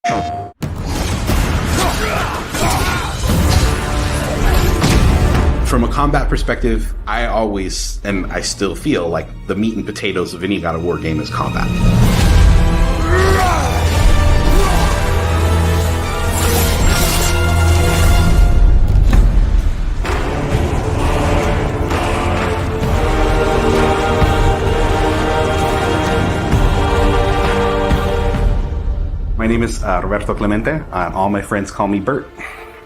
From a combat perspective, I always, and I still feel like the meat and potatoes of any God of War game is combat. My name is Roberto Clemente. All my friends call me Bert.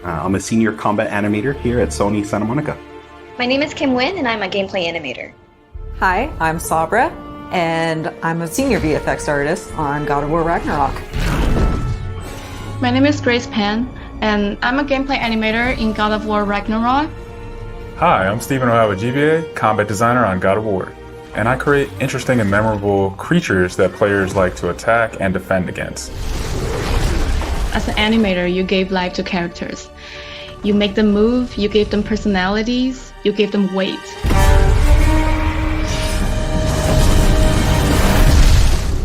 I'm a senior combat animator here at Sony Santa Monica. My name is Kim Nguyen, and I'm a gameplay animator. Hi, I'm Sabra, and I'm a senior VFX artist on God of War Ragnarok. My name is Grace Pan, and I'm a gameplay animator in God of War Ragnarok. Hi, I'm Stephen O'Hara, GBA, combat designer on God of War. And I create interesting and memorable creatures that players like to attack and defend against. As an animator, you gave life to characters. You make them move, you give them personalities, you give them weight.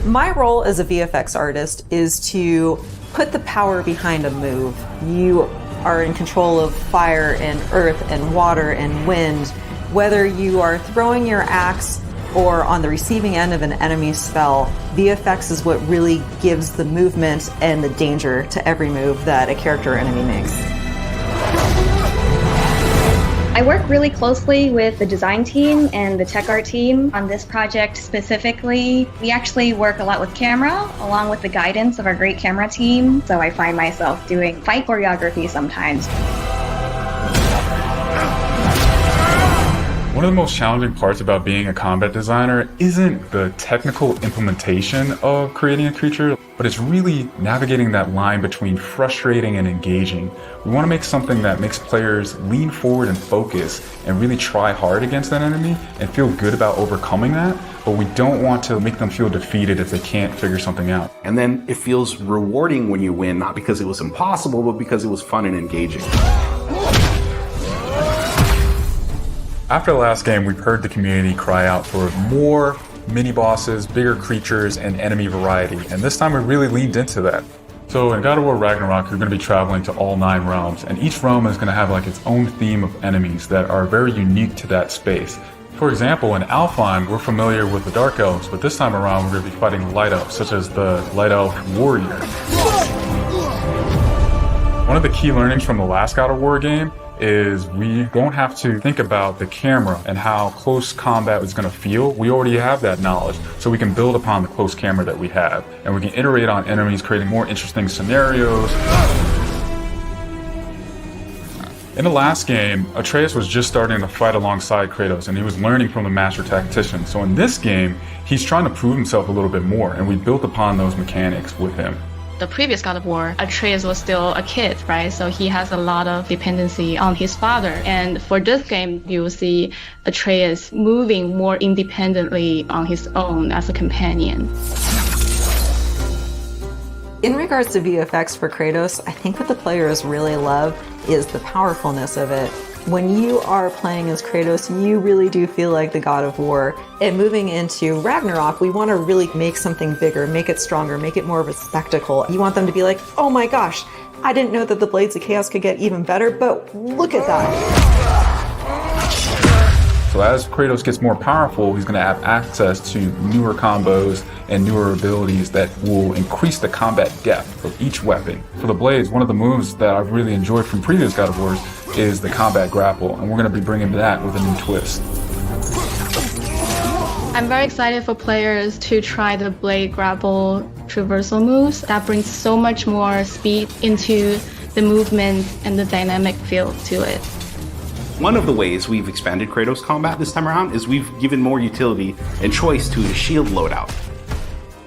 My role as a VFX artist is to put the power behind a move. You are in control of fire and earth and water and wind. Whether you are throwing your axe or on the receiving end of an enemy spell, VFX is what really gives the movement and the danger to every move that a character or enemy makes. I work really closely with the design team and the tech art team on this project specifically. We actually work a lot with camera, along with the guidance of our great camera team, so I find myself doing fight choreography sometimes. One of the most challenging parts about being a combat designer isn't the technical implementation of creating a creature, but it's really navigating that line between frustrating and engaging. We want to make something that makes players lean forward and focus and really try hard against that enemy and feel good about overcoming that, but we don't want to make them feel defeated if they can't figure something out. And then it feels rewarding when you win, not because it was impossible, but because it was fun and engaging. After the last game, we've heard the community cry out for more mini-bosses, bigger creatures, and enemy variety, and this time we really leaned into that. So in God of War Ragnarok, you're going to be traveling to all 9 realms, and each realm is going to have like its own theme of enemies that are very unique to that space. For example, in Alfheim, we're familiar with the Dark Elves, but this time around we're going to be fighting Light Elves, such as the Light Elf Warrior. One of the key learnings from the last God of War game is we don't have to think about the camera and how close combat is going to feel. We already have that knowledge, so we can build upon the close camera that we have, and we can iterate on enemies, creating more interesting scenarios. In the last game, Atreus was just starting to fight alongside Kratos, and he was learning from the master tactician. So in this game, he's trying to prove himself a little bit more, and we built upon those mechanics with him. The previous God of War, Atreus was still a kid, right? So he has a lot of dependency on his father. And for this game, you will see Atreus moving more independently on his own as a companion. In regards to VFX for Kratos, I think what the players really love is the powerfulness of it. When you are playing as Kratos, you really do feel like the God of War. And moving into Ragnarok, we want to really make something bigger, make it stronger, make it more of a spectacle. You want them to be like, oh my gosh, I didn't know that the Blades of Chaos could get even better, but look at that. So as Kratos gets more powerful, he's going to have access to newer combos and newer abilities that will increase the combat depth of each weapon. For the Blades, one of the moves that I've really enjoyed from previous God of Wars is the combat grapple, and we're going to be bringing that with a new twist. I'm very excited for players to try the blade grapple traversal moves. That brings so much more speed into the movement and the dynamic feel to it. One of the ways we've expanded Kratos combat this time around is we've given more utility and choice to the shield loadout.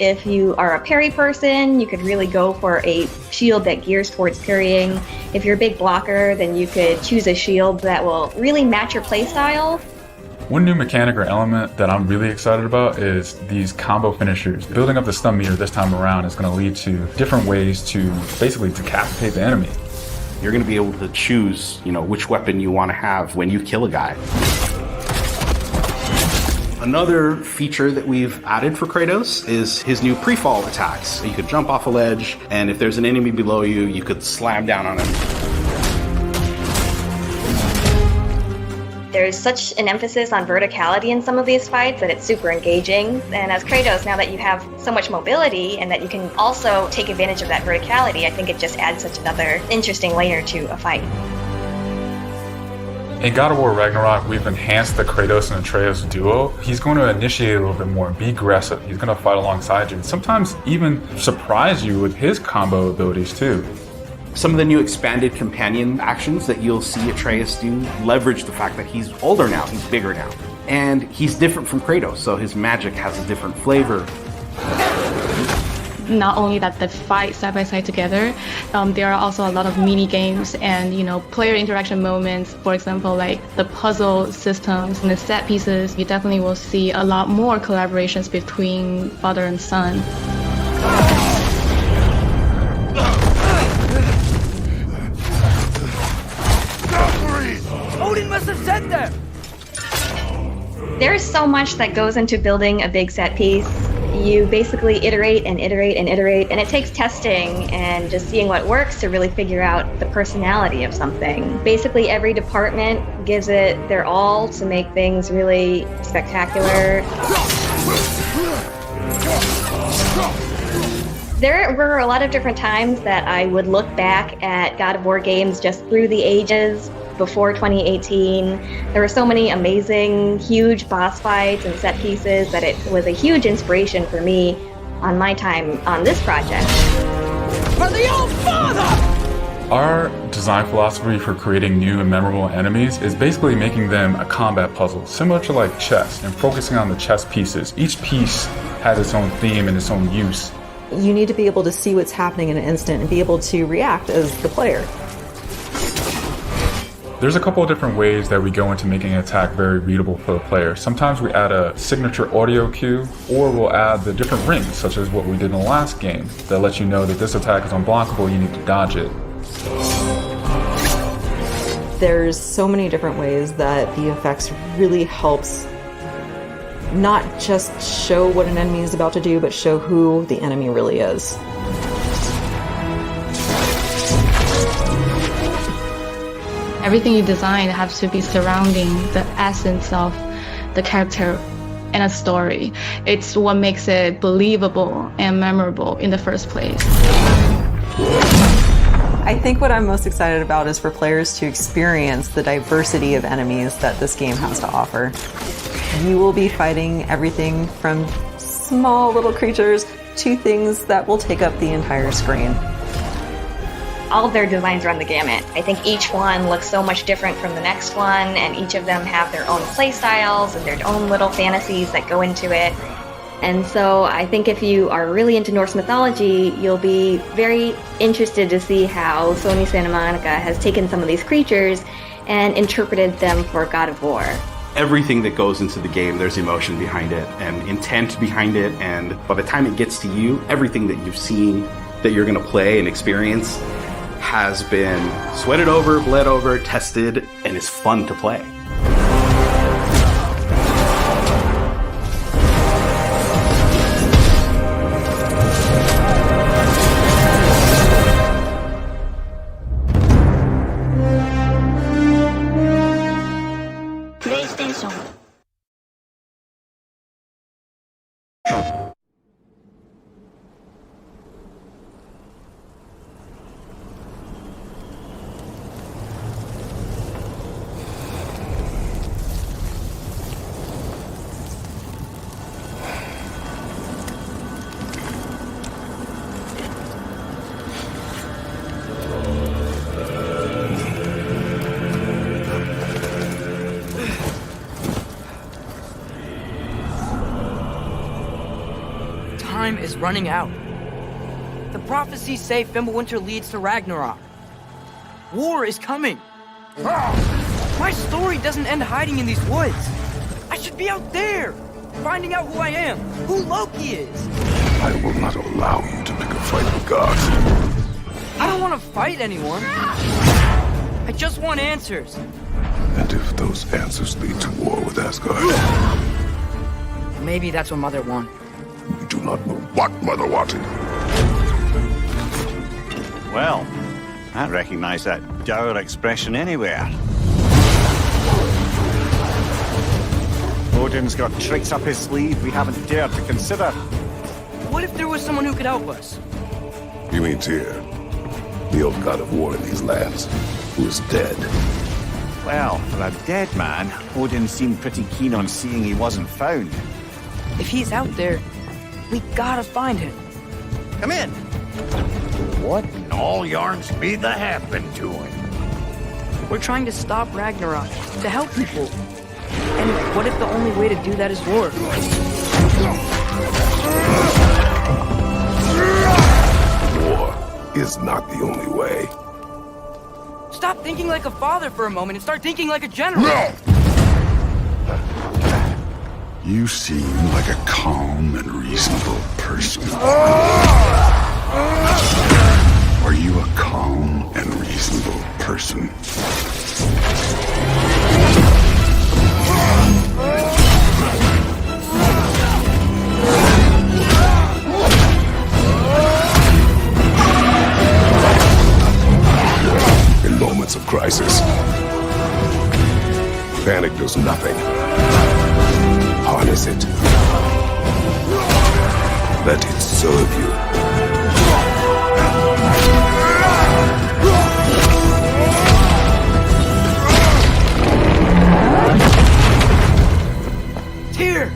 If you are a parry person, you could really go for a shield that gears towards parrying. If you're a big blocker, then you could choose a shield that will really match your playstyle. One new mechanic or element that I'm really excited about is these combo finishers. Building up the stun meter this time around is going to lead to different ways to basically decapitate the enemy. You're going to be able to choose, which weapon you want to have when you kill a guy. Another feature that we've added for Kratos is his new pre-fall attacks. So you could jump off a ledge, and if there's an enemy below you, you could slam down on him. There's such an emphasis on verticality in some of these fights that it's super engaging. And as Kratos, now that you have so much mobility and that you can also take advantage of that verticality, I think it just adds such another interesting layer to a fight. In God of War Ragnarok, we've enhanced the Kratos and Atreus duo. He's going to initiate a little bit more, be aggressive. He's going to fight alongside you, and sometimes even surprise you with his combo abilities too. Some of the new expanded companion actions that you'll see Atreus do leverage the fact that he's older now, he's bigger now. And he's different from Kratos, so his magic has a different flavor. Not only that they fight side by side together, there are also a lot of mini games and player interaction moments. For example, like the puzzle systems and the set pieces. You definitely will see a lot more collaborations between father and son. Odin must have said that. There's so much that goes into building a big set piece. You basically iterate and iterate and iterate, and it takes testing and just seeing what works to really figure out the personality of something. Basically, every department gives it their all to make things really spectacular. There were a lot of different times that I would look back at God of War games just through the ages. Before 2018, there were so many amazing, huge boss fights and set pieces that it was a huge inspiration for me on my time on this project. For the old father! Our design philosophy for creating new and memorable enemies is basically making them a combat puzzle, similar to like chess, and focusing on the chess pieces. Each piece has its own theme and its own use. You need to be able to see what's happening in an instant and be able to react as the player. There's a couple of different ways that we go into making an attack very readable for the player. Sometimes we add a signature audio cue, or we'll add the different rings, such as what we did in the last game, that lets you know that this attack is unblockable, you need to dodge it. There's so many different ways that VFX really helps not just show what an enemy is about to do, but show who the enemy really is. Everything you design has to be surrounding the essence of the character and a story. It's what makes it believable and memorable in the first place. I think what I'm most excited about is for players to experience the diversity of enemies that this game has to offer. You will be fighting everything from small little creatures to things that will take up the entire screen. All of their designs run the gamut. I think each one looks so much different from the next one, and each of them have their own play styles and their own little fantasies that go into it. And so I think if you are really into Norse mythology, you'll be very interested to see how Sony Santa Monica has taken some of these creatures and interpreted them for God of War. Everything that goes into the game, there's emotion behind it and intent behind it, and by the time it gets to you, everything that you've seen that you're going to play and experience has been sweated over, bled over, tested, and is fun to play. PlayStation. Time is running out. The prophecies say Fimbulwinter leads to Ragnarok. War is coming. My story doesn't end hiding in these woods. I should be out there, finding out who I am, who Loki is. I will not allow you to pick a fight with gods. I don't want to fight anyone. I just want answers. And if those answers lead to war with Asgard, Maybe that's what Mother wanted. We do not know what Mother wanted. Well, I recognize that dour expression anywhere. Odin's got tricks up his sleeve we haven't dared to consider. What if there was someone who could help us? You mean Tyr, the old god of war in these lands, who is dead? Well, for a dead man, Odin seemed pretty keen on seeing he wasn't found. If he's out there, we gotta find him. Come in! What in all yarns be the happened to him? We're trying to stop Ragnarok, to help people. And what if the only way to do that is war? War is not the only way. Stop thinking like a father for a moment and start thinking like a general. No! You seem like a calm and reasonable person. Are you a calm and reasonable person? In moments of crisis, panic does nothing. Harness it. Let it serve you. Tyr!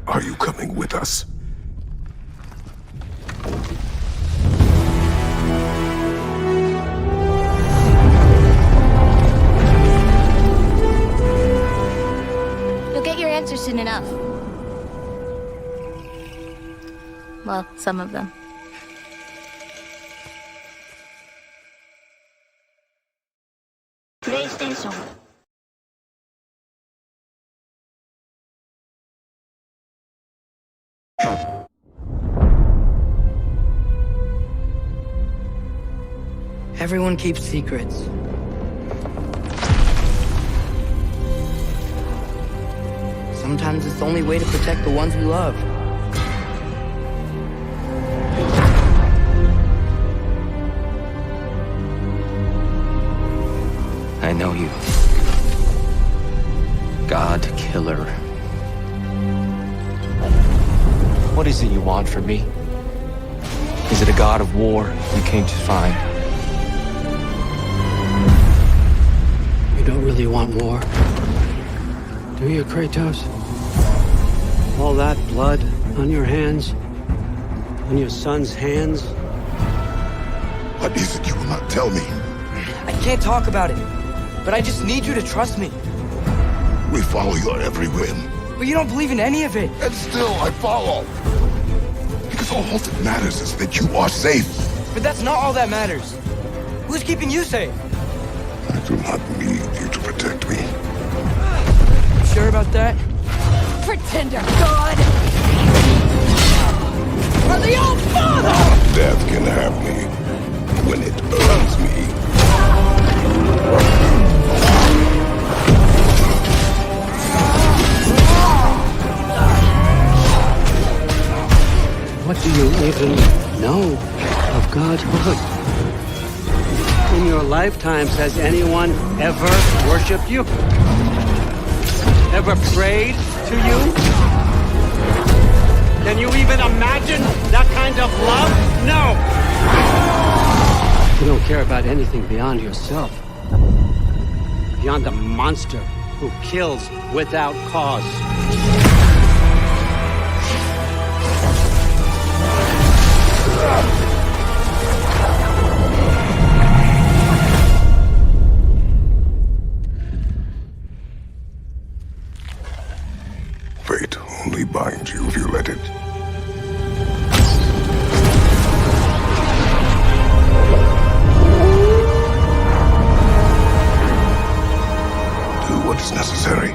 Are you coming with us? You'll get your answers soon enough. Well, some of them. PlayStation. Everyone keeps secrets. Sometimes it's the only way to protect the ones we love. I know you. God Killer. What is it you want from me? Is it a god of war you came to find? You don't really want war, do you, Kratos? All that blood on your hands? On your son's hands? What is it you will not tell me? I can't talk about it, but I just need you to trust me. We follow your every whim. But you don't believe in any of it. And still I follow. Because all that matters is that you are safe. But that's not all that matters. Who's keeping you safe? I do not need you to protect me. You sure about that? Pretender God! For the old father! Death can have me when it earns me. What do you even know of godhood? In your lifetimes, has anyone ever worshipped you? Ever prayed to you? Can you even imagine that kind of love? No! You don't care about anything beyond yourself. Beyond the monster who kills without cause. Fate only binds you if you let it. Do what is necessary.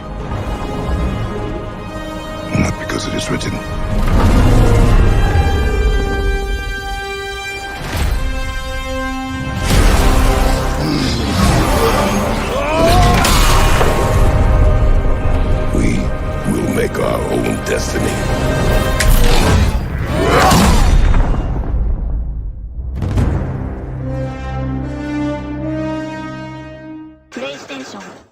so much.